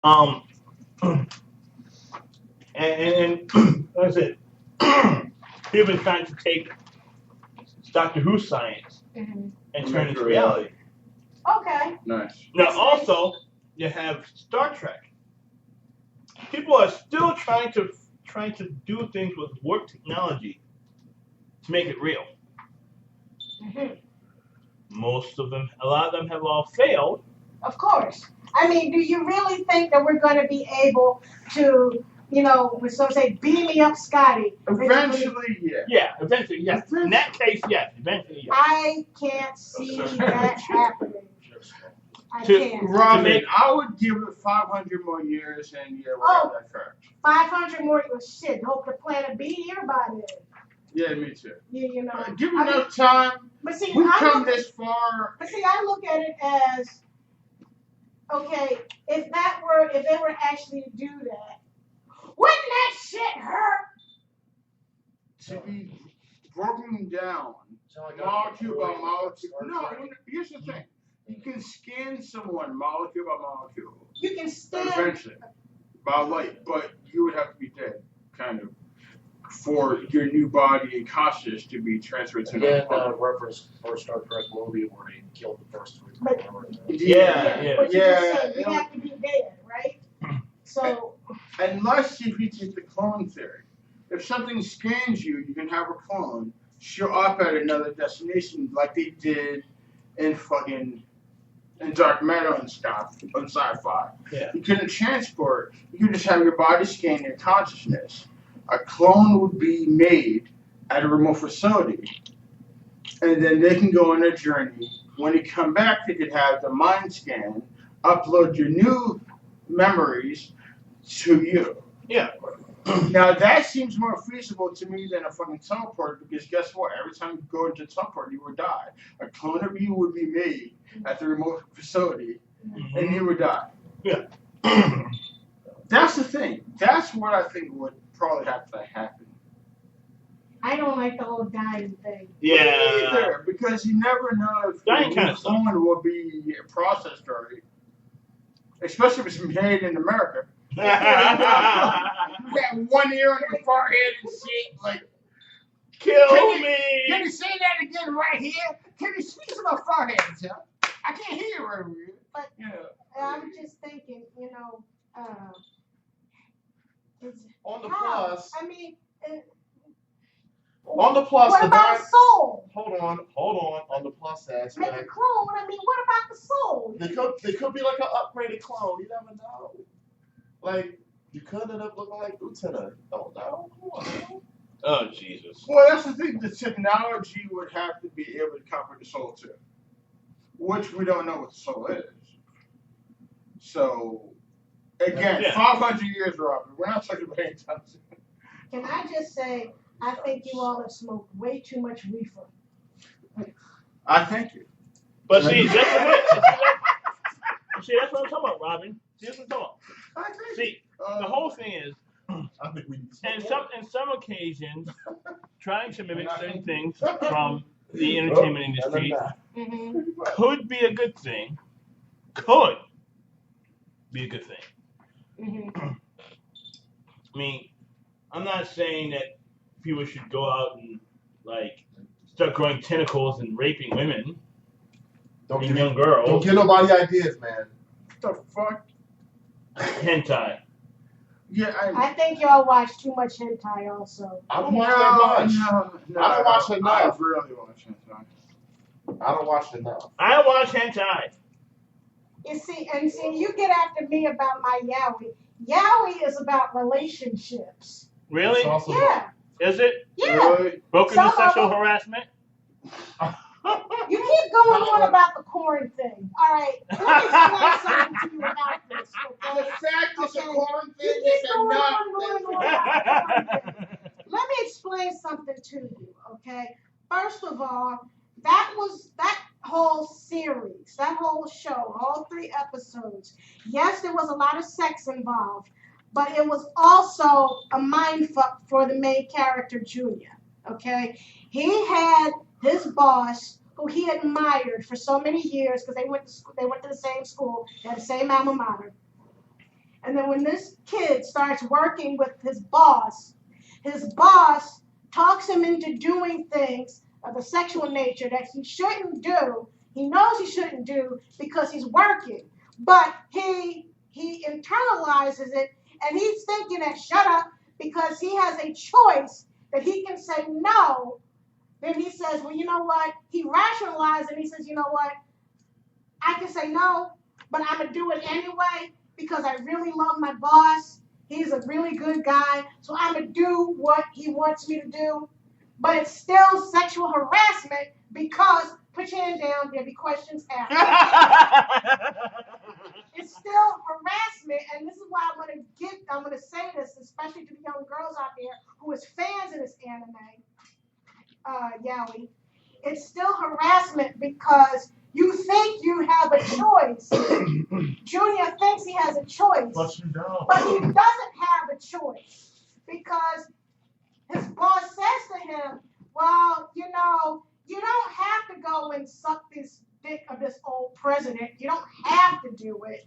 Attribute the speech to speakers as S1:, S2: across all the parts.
S1: Um, and like I said, people have been trying to take Doctor Who science and turn it into reality.
S2: Okay.
S3: Nice.
S1: Now, also, you have Star Trek. People are still trying to do things with warp technology to make it real. Most of them, a lot of them have all failed.
S2: Of course. I mean, do you really think that we're going to be able to, when some say, beam me up, Scotty?
S3: Eventually, yeah.
S1: Yeah, eventually, yes. In that case, yes. Eventually, yes.
S2: I can't see that happening. I can't.
S3: Robin, I would give it 500 more years and yeah, we'll have that correct.
S2: 500 more years. Shit, hope the planet be here by then.
S3: Yeah, me too.
S2: You know.
S3: Give enough time.
S2: But see,
S3: we've come this far.
S2: But see, I look at it as, okay, if they were actually to do that, wouldn't that shit hurt?
S3: To be broken down, molecule by molecule. No, here's the thing. You can scan someone molecule by molecule.
S2: You can scan.
S3: Eventually. By light, but you would have to be dead, kind of, for your new body and consciousness to be transferred to
S4: another planet. Reference for Star Trek movie where he killed the first three.
S2: But you have to be dead, right? So
S3: unless if you take the clone theory, if something scans you, you can have a clone show up at another destination like they did in Dark Matter and stuff on sci-fi.
S1: Yeah.
S3: You couldn't transport. You could just have your body scan your consciousness. A clone would be made at a remote facility, and then they can go on a journey. When they come back, they could have the mind scan, upload your new memories to you.
S1: Yeah.
S3: Now that seems more feasible to me than a fucking teleport, because guess what? Every time you go into teleport, you would die. A clone of you would be made at the remote facility, and you would die.
S1: Yeah.
S3: That's the thing. That's what I think would probably have to happen.
S2: I don't like the whole dying thing.
S1: Yeah.
S3: Either, because you never know if
S1: dying kind of
S3: clone will be processed right. Especially if it's made in America. You got 1 ear on your forehead and shit, like,
S1: kill me!
S3: Can you say that again right here? Can you speak to my forehead, Jeff? I can't hear you right here.
S2: But I'm just thinking,
S4: on the plus.
S2: I mean,
S4: on the plus.
S2: What about a soul?
S4: Hold on. On the plus aspect.
S2: Make a clone. I mean, what about the soul?
S4: They could be like an upgraded clone. You never know. Like, you could end up looking like Lieutenant. Don't know.
S1: Oh, Jesus.
S3: Well, that's the thing. The technology would have to be able to cover the soul, too. Which we don't know what the soul is. So, again, 500 years, Robert. We're not talking about any time soon.
S2: Can I just say, I think you all have smoked way too much reefer.
S3: I thank you.
S1: But see, that's what I'm talking about, Robin. See, that's what I'm talking about. See, the whole thing is,
S4: I think we need
S1: in some occasions, trying to mimic certain things from the entertainment industry could be a good thing. Could be a good thing. I mean, I'm not saying that people should go out and like start growing tentacles and raping women.
S4: Don't
S1: give young girls.
S4: Don't give nobody ideas, man.
S3: What the fuck?
S1: Hentai.
S3: Yeah,
S2: I think y'all watch too much hentai also.
S4: I don't watch that much.
S3: No,
S4: I don't watch enough.
S3: I really watch hentai.
S4: I don't watch enough.
S1: I watch hentai.
S2: You see, you get after me about my yaoi. Yaoi is about relationships.
S1: Really?
S2: Yeah.
S1: Is it?
S2: Yeah.
S3: Really?
S1: Broken to sexual harassment?
S2: You keep going on about the corn thing. All right. Let me explain something to you about this. Okay?
S3: The fact that the corn thing
S2: You keep
S3: is
S2: going
S3: enough.
S2: on about the corn thing. Let me explain something to you, okay? First of all, that whole series, that whole show, all 3 episodes. Yes, there was a lot of sex involved, but it was also a mindfuck for the main character, Junior. Okay? He had his boss, who he admired for so many years, because they went to the same school, they had the same alma mater. And then when this kid starts working with his boss talks him into doing things of a sexual nature that he shouldn't do. He knows he shouldn't do because he's working. But he internalizes it, and he's thinking that shut up because he has a choice that he can say no. Then he says, well, you know what? He rationalizes and he says, you know what? I can say no, but I'm going to do it anyway because I really love my boss. He's a really good guy, so I'm going to do what he wants me to do. But it's still sexual harassment because, put your hand down, there'll be questions after. It's still harassment, and this is why I'm going to say this, especially to the young girls out there who is fans of this anime, yaoi. It's still harassment because you think you have a choice. Junior thinks he has a choice,
S4: But you don't.
S2: but he doesn't have a choice because his boss says to him, well, you know, you don't have to go and suck this dick of this old president. You don't have to do it.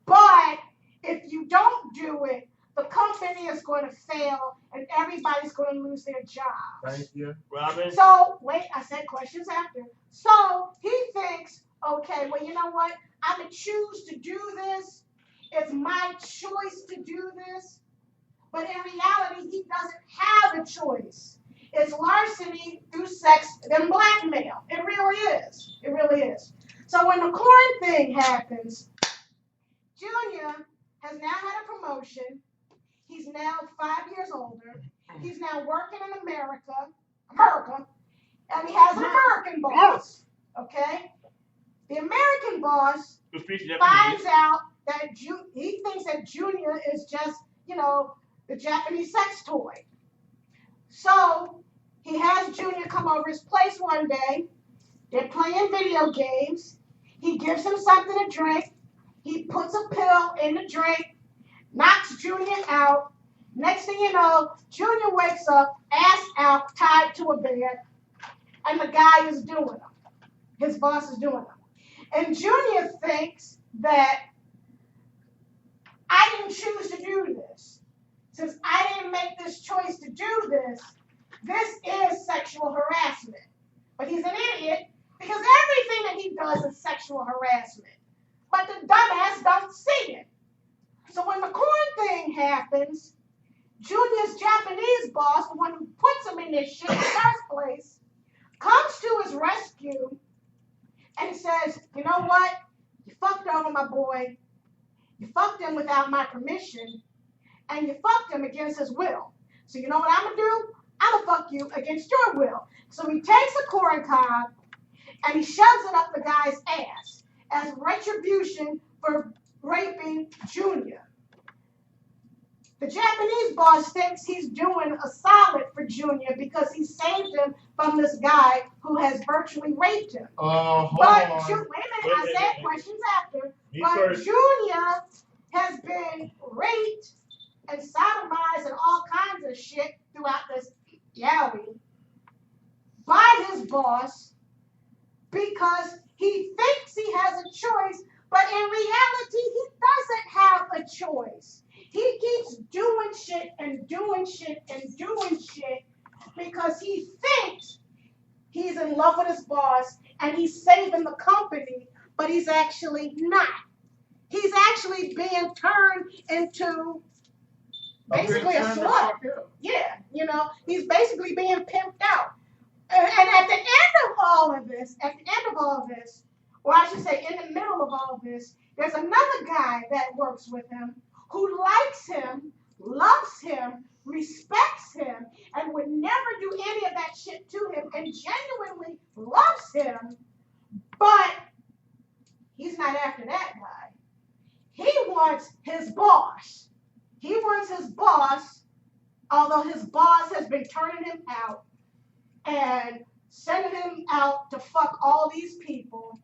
S2: But if you don't do it, the company is going to fail and everybody's going to lose their jobs.
S4: Thank you.
S1: Robin?
S2: So, wait, I said questions after. So, he thinks, okay, well, you know what? I'm going to choose to do this. It's my choice to do this. But in reality, he doesn't have a choice. It's larceny through sex and blackmail. It really is. It really is. So when the corn thing happens, Junior has now had a promotion. He's now 5 years older. He's now working in America, and he has an American boss. Okay? The American boss finds out that he thinks that Junior is just, you know, the Japanese sex toy. So he has Junior come over his place one day. They're playing video games. He gives him something to drink. He puts a pill in the drink, knocks Junior out. Next thing you know, Junior wakes up, ass out, tied to a bed, and the guy is doing them. His boss is doing them. And Junior thinks that I didn't choose to do this. Since I didn't make this choice to do this, this is sexual harassment. But he's an idiot because everything that he does is sexual harassment. But the dumbass don't see it. So when the corn thing happens, Junior's Japanese boss, the one who puts him in this shit in the first place, comes to his rescue and he says, you know what? You fucked over my boy. You fucked him without my permission. And you fucked him against his will. So you know what I'm going to do? I'm going to fuck you against your will. So he takes a corn cob and he shoves it up the guy's ass as retribution for raping Junior. The Japanese boss thinks he's doing a solid for Junior because he saved him from this guy who has virtually raped him. Wait a minute, I said questions after. But Junior has been raped and sodomized and all kinds of shit throughout this yaoi by his boss because he thinks he has a choice, but in reality, he doesn't have a choice. He keeps doing shit and doing shit and doing shit because he thinks he's in love with his boss and he's saving the company, but he's actually not. He's actually being turned into basically a slut. Yeah, you know, he's basically being pimped out. And at the end of all of this, or I should say in the middle of all this, there's another guy that works with him who likes him, loves him, respects him, and would never do any of that shit to him and genuinely loves him, but he's not after that guy. He wants his boss. He wants his boss, although his boss has been turning him out and sending him out to fuck all these people.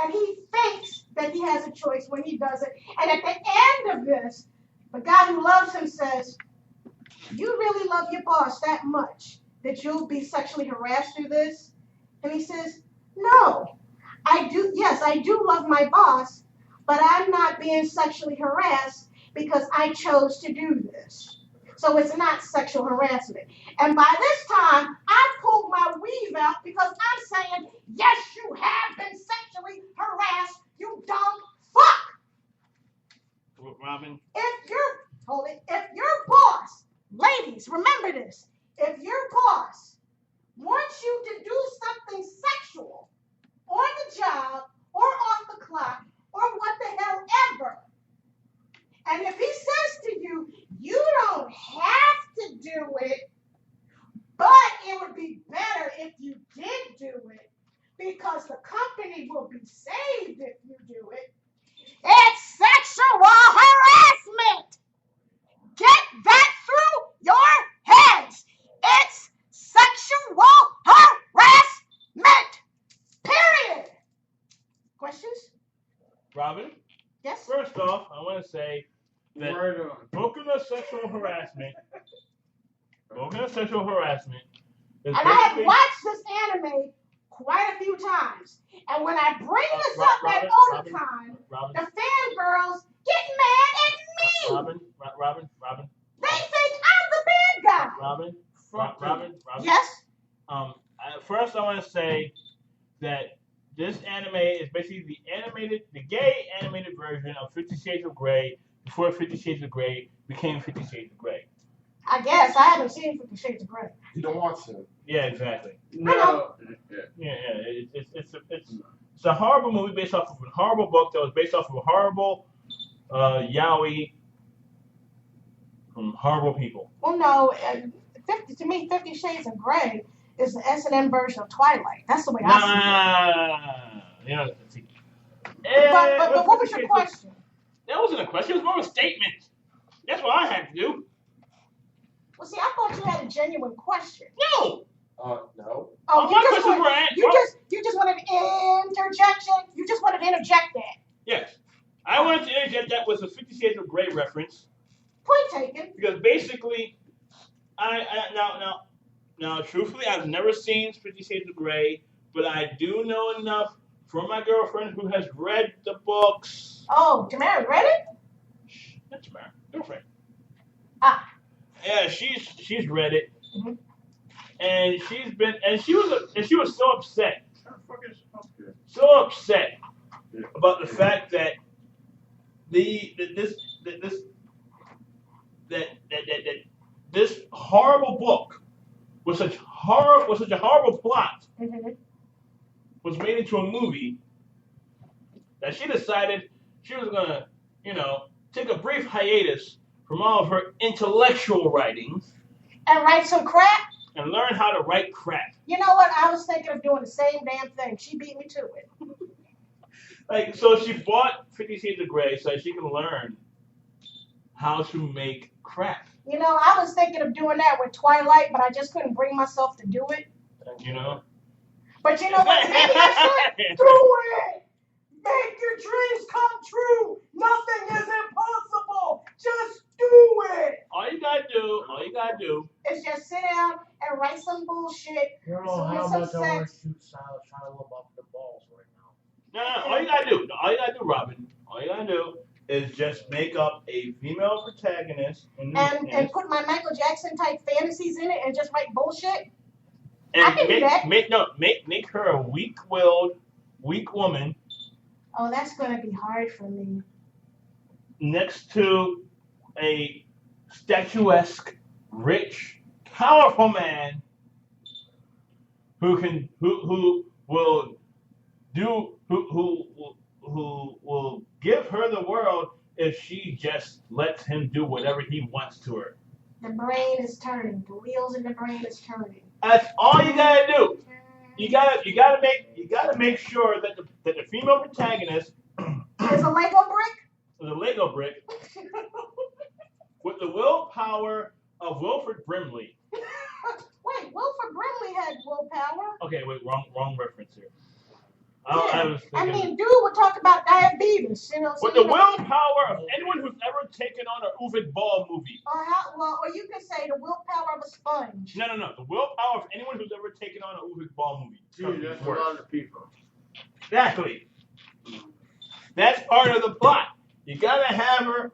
S2: And he thinks that he has a choice when he does it. And at the end of this, the guy who loves him says, you really love your boss that much that you'll be sexually harassed through this? And he says, no, I do. Yes, I do love my boss, but I'm not being sexually harassed because I chose to do this. So it's not sexual harassment. And by this time, I've pulled my weave out because I'm saying, yes, you have been sexually harassed, you dumb fuck.
S1: Robin?
S2: If your boss, ladies, remember this, if your boss wants you to do something sexual on the job or off the clock or what the hell ever, and if he says to you, you don't have to do it, but it would be better if you did do it because the company will be saved if you do it, it's sexual harassment. Get that through your heads. It's sexual harassment. Period. Questions?
S1: Robin?
S2: Yes?
S1: First off, I want to say that spoken of sexual harassment is
S2: And I have watched this anime quite a few times. And when I bring this up at Otakon, the fangirls get mad at me.
S1: Robin.
S2: They think I'm the bad guy.
S1: Robin.
S2: Yes?
S1: First, I want to say that this anime is basically the gay animated version of 50 Shades of Grey before 50 Shades of Grey became 50 Shades of Grey.
S2: I guess. I haven't seen 50 Shades of Grey.
S4: You don't want to.
S1: Yeah, exactly.
S3: No.
S1: It's a horrible movie based off of a horrible book that was based off of a horrible yaoi from horrible people.
S2: Well, no. 50 Shades of Grey is the S&M version of Twilight. That's the way I see it. But what was your question?
S1: That wasn't a question. It was more of a statement. That's what I had to do.
S2: Well, see, I thought you had a genuine question.
S1: No.
S4: No.
S2: Oh,
S1: My questions were answered.
S2: You just wanted an interjection. You just wanted to interject that.
S1: Yes. I wanted to interject that with a 50 Shades of Grey reference.
S2: Point taken.
S1: Because basically, now, truthfully, I've never seen 50 Shades of Grey, but I do know enough from my girlfriend who has read the books.
S2: Oh, Tamara read it?
S1: Not Tamara, girlfriend.
S2: Ah.
S1: Yeah, she's read it,
S2: Mm-hmm.
S1: and she was so upset, about the fact that this horrible book with such a horrible plot
S2: Mm-hmm.
S1: was made into a movie that she decided she was gonna, take a brief hiatus from all of her intellectual writings
S2: And write some crap?
S1: and learn how to write crap.
S2: You know what? I was thinking of doing the same damn thing. She beat me to it.
S1: So she bought 50 Shades of Grey so that she can learn how to make crap.
S2: You know, I was thinking of doing that with Twilight, but I just couldn't bring myself to do it. But you know what? Maybe I should do it. Make your dreams come true. Nothing is impossible. Just do it.
S1: All you gotta do
S2: is just sit down and write some bullshit.
S5: You know how much I want to shoot Shia LaBeouf the balls right now.
S1: No, all you gotta do, Robin, all you gotta do is just make up a female protagonist
S2: and put my Michael Jackson type fantasies in it and just write bullshit.
S1: And
S2: I can do that.
S1: Make her a weak-willed, weak woman.
S2: Oh, that's gonna be hard for me.
S1: Next to a statuesque, rich, powerful man who will give her the world if she just lets him do whatever he wants to her.
S2: The brain is turning. The wheels in the brain is turning.
S1: That's all you gotta do. You gotta make sure that the female protagonist
S2: is a Lego brick.
S1: Is a Lego brick with the willpower of Wilford Brimley.
S2: Wait, Wilford Brimley had willpower.
S1: Okay, wait, wrong reference here.
S2: I mean, dude would talk about diabetes,
S1: With the willpower of anyone who's ever taken on an Uwe Ball movie.
S2: Or you could say the willpower of a sponge.
S1: No. The willpower of anyone who's ever taken on an Uwe Ball movie.
S3: Dude, that's a lot of people.
S1: Exactly. That's part of the plot. You gotta have her